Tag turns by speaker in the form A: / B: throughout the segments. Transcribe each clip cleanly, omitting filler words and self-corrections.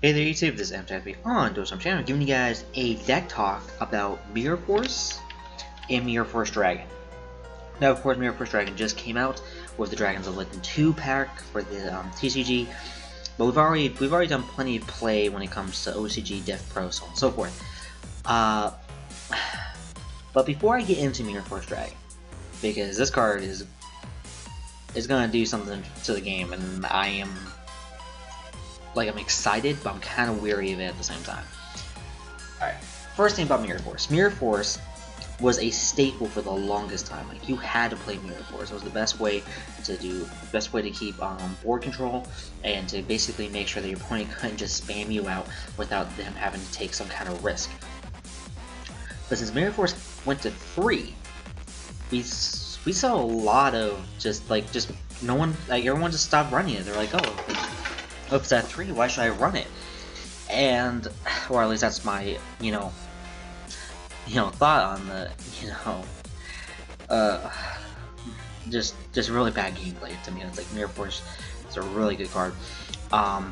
A: Hey there YouTube, this is MTFB on Dosum Channel, giving you guys a deck talk about Mirror Force and Mirror Force Dragon. Now of course Mirror Force Dragon just came out with the Dragons of Legend 2 pack for the TCG, but we've already done plenty of play when it comes to OCG, Dev Pro, so on and so forth. But before I get into Mirror Force Dragon, because this card is gonna do something to the game, and I'm excited, but I'm kind of weary of it at the same time. Alright, first thing about Mirror Force. Mirror Force was a staple for the longest time. Like, you had to play Mirror Force. It was the best way to keep board control, and to basically make sure that your opponent couldn't just spam you out without them having to take some kind of risk. But since Mirror Force went to 3, we saw a lot of everyone just stopped running it. They're like, oh, it's at 3, why should I run it? And, or at least that's my, thought on the, just really bad gameplay to me. It's like Mirror Force is a really good card. But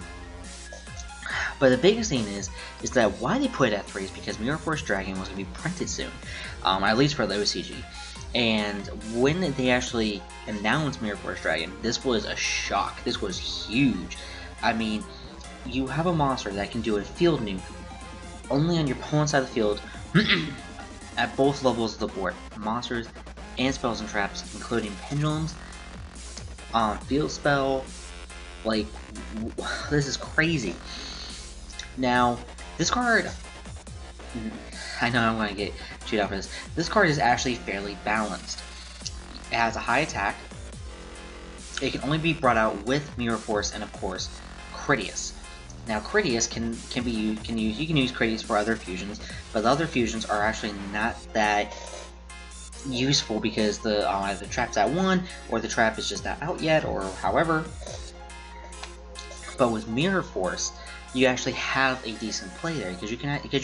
A: the biggest thing is that why they put it at 3 is because Mirror Force Dragon was going to be printed soon, at least for the OCG. And when they actually announced Mirror Force Dragon, this was a shock. This was huge. I mean, you have a monster that can do a field nuke only on your opponent's side of the field at both levels of the board. Monsters and spells and traps, including pendulums, field spell. Like, this is crazy. Now, this card, I know I'm going to get chewed out for this. This card is actually fairly balanced. It has a high attack. It can only be brought out with Mirror Force and, of course, Critias. Now, Critias you can use Critias for other fusions, but the other fusions are actually not that useful because either the trap's at 1 or the trap is just not out yet, or however. But with Mirror Force, you actually have a decent play there because you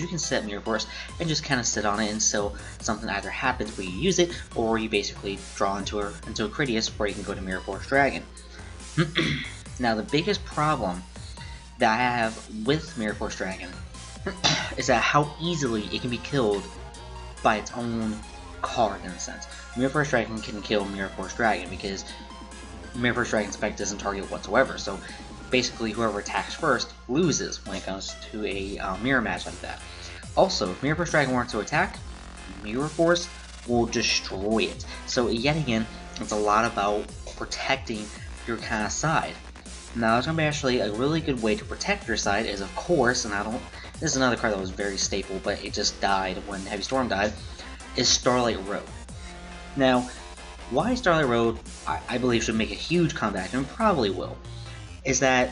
A: can set Mirror Force and just kind of sit on it until something either happens where you use it, or you basically draw into a Critias where you can go to Mirror Force Dragon. Now, the biggest problem that I have with Mirror Force Dragon is that how easily it can be killed by its own card, in a sense. Mirror Force Dragon can kill Mirror Force Dragon because Mirror Force Dragon's effect doesn't target whatsoever, so basically whoever attacks first loses when it comes to a mirror match like that. Also, if Mirror Force Dragon were to attack, Mirror Force will destroy it. So yet again, it's a lot about protecting your kind of side. Now, it's going to be actually a really good way to protect your side is, of course, and this is another card that was very staple, but it just died when Heavy Storm died, is Starlight Road. Now, why Starlight Road, I believe, should make a huge comeback, and probably will, is that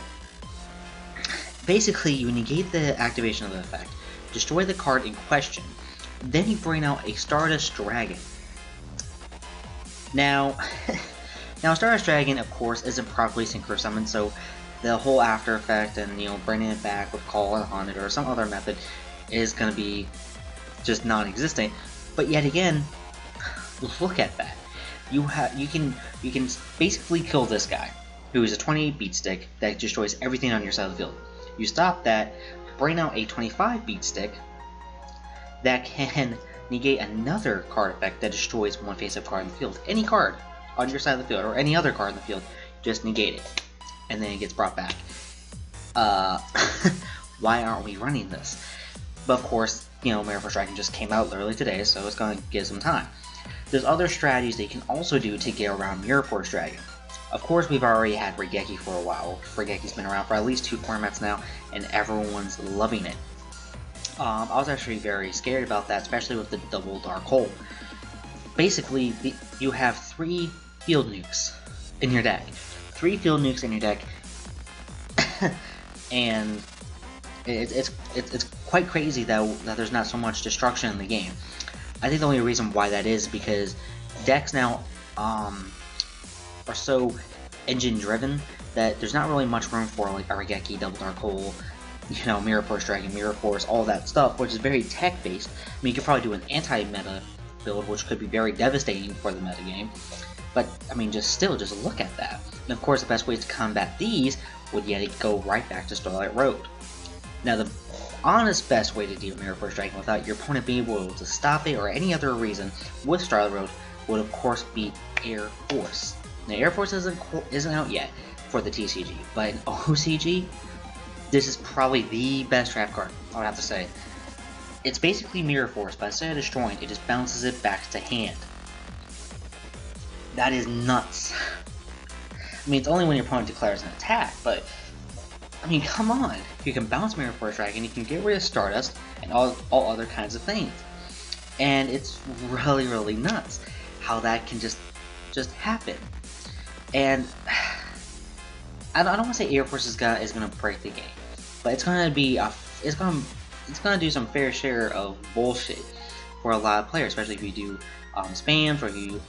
A: basically you negate the activation of the effect, destroy the card in question, then you bring out a Stardust Dragon. Now, Stardust Dragon, of course, isn't properly synchro summoned, so the whole after effect and bringing it back with Call on it or some other method is going to be just non-existent. But yet again, look at that. You can basically kill this guy, who is a 28 beat stick that destroys everything on your side of the field. You stop that, bring out a 25 beat stick that can negate another card effect that destroys one face-up card in the field. Any card on your side of the field, or any other card in the field, just negate it, and then it gets brought back. Why aren't we running this? But of course, Mirror Force Dragon just came out literally today, so it's going to give some time. There's other strategies that you can also do to get around Mirror Force Dragon. Of course, we've already had Reupload for a while. Reupload's been around for at least 2 formats now, and everyone's loving it. I was actually very scared about that, especially with the double Dark Hole. Basically, you have 3 field nukes in your deck. 3 field nukes in your deck, and it's quite crazy that there's not so much destruction in the game. I think the only reason why that is because decks now are so engine driven that there's not really much room for like a Reupload, double Dark Hole, Mirror Force Dragon, Mirror Force, all that stuff, which is very tech based. I mean, you could probably do an anti-meta build, which could be very devastating for the meta game. But I mean, just look at that. And of course, the best way to combat these would yet go right back to Starlight Road. Now, the honest best way to deal with Mirror Force Dragon without your opponent being able to stop it or any other reason with Starlight Road would of course be Air Force. Now, Air Force isn't out yet for the TCG, but in OCG, this is probably the best draft card, I would have to say. It's basically Mirror Force, but instead of destroying, it just bounces it back to hand. That is nuts. I mean, it's only when your opponent declares an attack, but I mean, come on. You can bounce Mirror Force Dragon, you can get rid of Stardust, and all other kinds of things. And it's really, really nuts how that can just happen. And I don't want to say Air Force is gonna break the game, but it's gonna be it's gonna do some fair share of bullshit for a lot of players, especially if you do spams, or you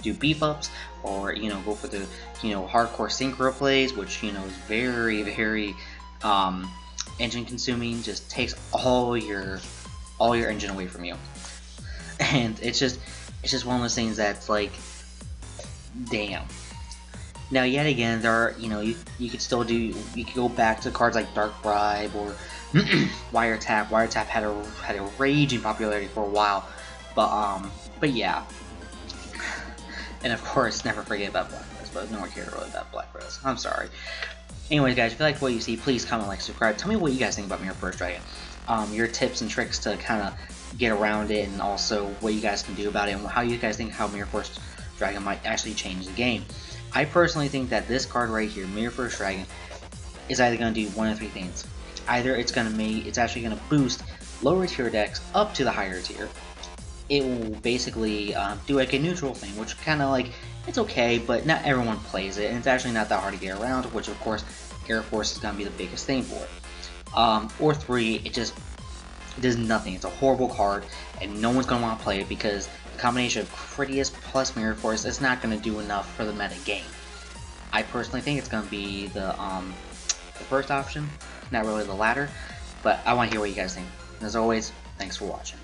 A: do beef ups, or go for the hardcore synchro plays, which is very, very engine consuming. Just takes all your engine away from you, and it's just one of those things that's like, damn. Now, yet again, there are, you could still do, you could go back to cards like Dark Bribe or Wiretap. Wiretap had a raging popularity for a while, but yeah. And of course, never forget about Black Rose, but no one cared really about Black Rose. I'm sorry. Anyways, guys, if you liked what you see, please comment, like, subscribe. Tell me what you guys think about Mirror Force Dragon. Your tips and tricks to kind of get around it, and also what you guys can do about it, and how you guys think how Mirror Force Dragon might actually change the game. I personally think that this card right here, Mirror Force Dragon, is either going to do one of three things. Either it's actually going to boost lower tier decks up to the higher tier. It will basically do like a neutral thing, which kind of like, it's okay, but not everyone plays it, and it's actually not that hard to get around, which of course Air Force is going to be the biggest thing for it. Or three, it does nothing. It's a horrible card, and no one's going to want to play it because the combination of Critias plus Mirror Force is not going to do enough for the meta game. I personally think it's going to be the first option, not really the latter, but I want to hear what you guys think. And as always, thanks for watching.